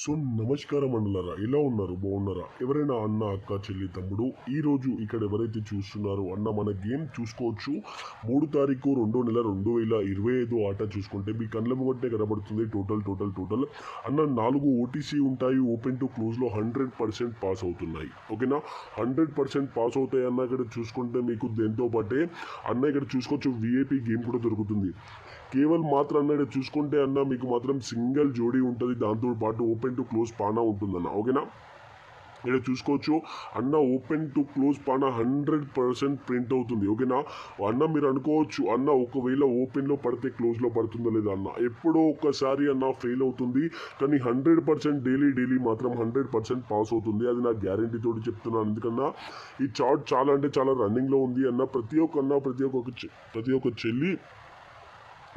So నమస్కారం అండులారా, ఎలా ఉన్నారు? బాగున్నారా? ఎవరైనా అన్న, అక్క, చెల్లి, తమ్ముడు ఈరోజు ఇక్కడ ఎవరైతే చూస్తున్నారో అన్న మన గేమ్ చూసుకోవచ్చు. 3 తారీఖు 2వ నెల 2025 ఆట చూసుకుంటే మీ కళ్ళ ముంగటే కనబడుతుంది. టోటల్ అన్న 4 ఓటీసీ ఉంటాయి. ఓపెన్ టు క్లోజ్లో 100% పాస్ అవుతున్నాయి. ఓకేనా, 100% పాస్ అవుతాయి అన్న. ఇక్కడ చూసుకుంటే మీకు దేంతో పాటే అన్న ఇక్కడ చూసుకోవచ్చు విఐపి గేమ్ కూడా దొరుకుతుంది. కేవలం మాత్రం అన్న ఇక్కడ చూసుకుంటే అన్న మీకు మాత్రం సింగిల్ జోడీ ఉంటుంది. దాంతో పాటు ఓపెన్ టు క్లోజ్ పానా ఉంటుందన్న. ఓకేనా, ఇక్కడ చూసుకోవచ్చు అన్న ఓపెన్ టు క్లోజ్ పానా 100% ప్రింట్ అవుతుంది. ఓకేనా అన్న, మీరు అనుకోవచ్చు అన్న ఒకవేళ ఓపెన్లో పడితే క్లోజ్లో పడుతుందో లేదా అన్న. ఎప్పుడో ఒక్కసారి అన్న ఫెయిల్ అవుతుంది, కానీ 100% డైలీ మాత్రం 100% పాస్ అవుతుంది. అది నా గ్యారంటీ తోటి చెప్తున్నాను. ఎందుకన్నా ఈ చార్ట్ చాలా అంటే చాలా రన్నింగ్లో ఉంది అన్న. ప్రతి ఒక్క చెల్లి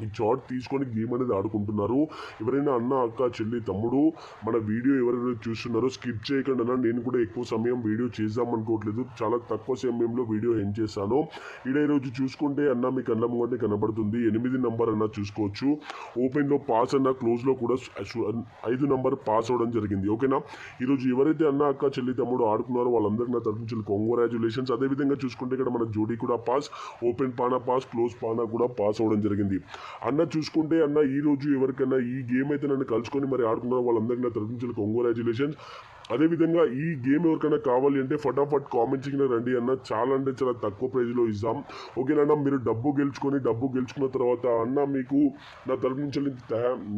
ఈ చార్ట్ తీసుకొని గేమ్ అనేది ఆడుకుంటున్నారు. ఎవరైనా అన్న, అక్క, చెల్లి, తమ్ముడు మన వీడియో ఎవరైనా చూస్తున్నారో స్కిప్ చేయకుండా అన్న. నేను కూడా ఎక్కువ సమయం వీడియో చేద్దాం అనుకోవట్లేదు, చాలా తక్కువ సమయంలో వీడియో ఎండ్ చేశాను. ఈరోజు చూసుకుంటే అన్న మీకు కళ్ళ ముంగటే కనబడుతుంది 8 నంబర్ అన్న చూసుకోవచ్చు. ఓపెన్లో పాస్ అన్న, క్లోజ్లో కూడా 5 నంబర్ పాస్ అవ్వడం జరిగింది. ఓకేనా, ఈరోజు ఎవరైతే అన్న, అక్క, చెల్లి, తమ్ముడు ఆడుకున్నారో వాళ్ళందరికీ నా తరఫు నుంచి కంగ్రాచ్యులేషన్స్. అదేవిధంగా చూసుకుంటే ఇక్కడ మన జోడీ కూడా పాస్, ఓపెన్ పానా పాస్, క్లోజ్ పానా కూడా పాస్ అవ్వడం జరిగింది అన్న. చూసుకుంటే అన్న ఈరోజు ఎవరికైనా ఈ గేమ్ అయితే నన్ను కలుసుకొని మరి ఆడుకున్నారో వాళ్ళందరికీ నా తరఫు నుంచి కంగ్రాచ్యులేషన్స్. అదేవిధంగా ఈ గేమ్ ఎవరికైనా కావాలి అంటే ఫటాఫట్ కామెంట్ సెక్షన్లో రండి అన్న. చాలా అంటే చాలా తక్కువ ప్రైజ్లో ఇస్తాం. ఓకేనా, మీరు డబ్బు గెలుచుకున్న తర్వాత అన్న మీకు నా తరఫు నుంచి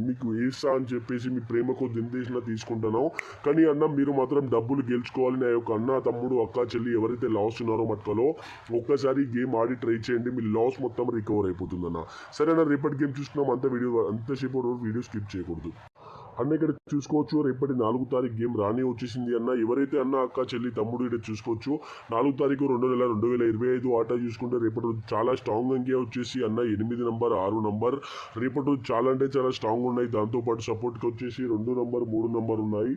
మీకు వేస్తా అని చెప్పేసి మీ ప్రేమ కొద్ది ఇందేశంలో తీసుకుంటున్నాం. కానీ అన్న మీరు మాత్రం డబ్బులు గెలుచుకోవాలి. నా యొక్క అన్న, తమ్ముడు, అక్క, చెల్లి ఎవరైతే లాస్ ఉన్నారో మట్టుకలో ఒక్కసారి గేమ్ ఆడి ట్రై చేయండి. మీ లాస్ మొత్తం రికవర్ అయిపోతుందన్న. సరేనా, రేపటి గేమ్ చూసుకున్నాం. అంతసేపు వీడియో స్కిప్ చేయకూడదు అన్న. ఇక్కడ చూసుకోవచ్చు రేపటి 4వ తారీఖు గేమ్ రాని వచ్చేసింది అన్న. ఎవరైతే అన్న, అక్క, చెల్లి, తమ్ముడు ఇక్కడ చూసుకోవచ్చు 4వ తారీఖు 2వ నెల 2025 ఆట చూసుకుంటే రేపటి రోజు చాలా స్ట్రాంగ్ అంకే వచ్చేసి అన్న 8 నంబర్ 6 నంబర్ రేపటి రోజు చాలా అంటే చాలా స్ట్రాంగ్ ఉన్నాయి. దాంతోపాటు సపోర్ట్కి వచ్చేసి 2 నంబర్ 3 నంబర్ ఉన్నాయి.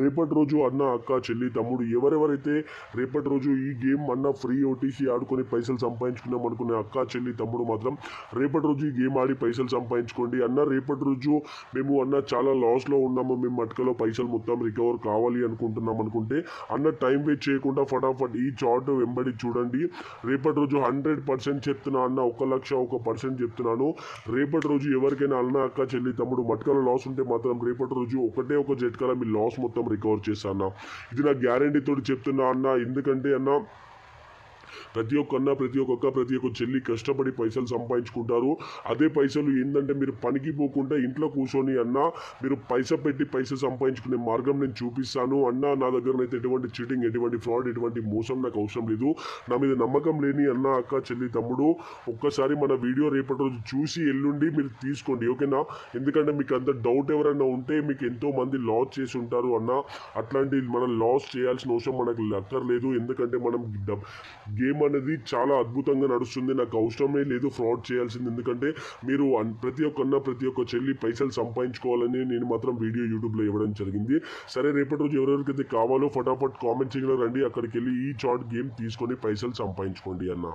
రేపటి రోజు అన్న, అక్క, చెల్లి, తమ్ముడు ఎవరెవరైతే రేపటి రోజు ఈ గేమ్ అన్న ఫ్రీ ఓటీసీ ఆడుకొని పైసలు సంపాదించుకున్నాం అనుకునే అక్క, చెల్లి, తమ్ముడు మాత్రం రేపటి రోజు ఈ గేమ్ ఆడి పైసలు సంపాదించుకోండి అన్న. రేపటి రోజు మేము అన్న చాలా లాస్లో ఉన్నాము, మేము మట్టుకలో పైసలు మొత్తం రికవర్ కావాలి అనుకుంటున్నాం అనుకుంటే అన్న టైం వేస్ట్ చేయకుండా ఫటాఫట్ ఈ చార్ట్ వెంబడి చూడండి. రేపటి రోజు 100% చెప్తున్నా అన్న, 1,01% చెప్తున్నాను. రేపటి రోజు ఎవరికైనా అన్న, అక్క, చెల్లి, తమ్ముడు మట్టుకలో లాస్ ఉంటే మాత్రం రేపటి రోజు ఒక జట్కల మీ లాస్ మొత్తం రికవర్ చేస్తా అన్న. ఇది నా గ్యారంటీ తోటి చెప్తున్నా అన్న. ఎందుకంటే అన్న ప్రతి ఒక్క చెల్లి కష్టపడి పైసలు సంపాదించుకుంటారు. అదే పైసలు ఏంటంటే మీరు పనికి పోకుండా ఇంట్లో కూర్చొని అన్న మీరు పెట్టి పైసలు సంపాదించుకునే మార్గం నేను చూపిస్తాను అన్న. నా దగ్గరనైతే ఎటువంటి చీటింగ్, ఎటువంటి ఫ్రాడ్, ఎటువంటి మోసం నాకు అవసరం లేదు. నా మీద నమ్మకం లేని అన్న, అక్క, చెల్లి, తమ్ముడు ఒక్కసారి మన వీడియో రేపటి రోజు చూసి ఎల్లుండి మీరు తీసుకోండి. ఓకేనా, ఎందుకంటే మీకు అంత డౌట్ ఎవరైనా ఉంటే మీకు ఎంతో మంది లాస్ చేసి ఉంటారు అన్న. అట్లాంటి మనం లాస్ చేయాల్సిన అవసరం మనకు అక్కర్లేదు. ఎందుకంటే మనం గేమ్ అనేది చాలా అద్భుతంగా నడుస్తుంది. నాకు అవసరమే లేదు ఫ్రాడ్ చేయాల్సింది. ఎందుకంటే మీరు ప్రతి ఒక్క చెల్లి పైసలు సంపాదించుకోవాలని నేను మాత్రం వీడియో యూట్యూబ్లో ఇవ్వడం జరిగింది. సరే, రేపటి రోజు ఎవరెవరికైతే కావాలో ఫటాఫట్ కామెంట్ చేయగలరు రండి. అక్కడికి వెళ్ళి ఈ చార్ట్ గేమ్ తీసుకొని పైసలు సంపాదించుకోండి అన్న.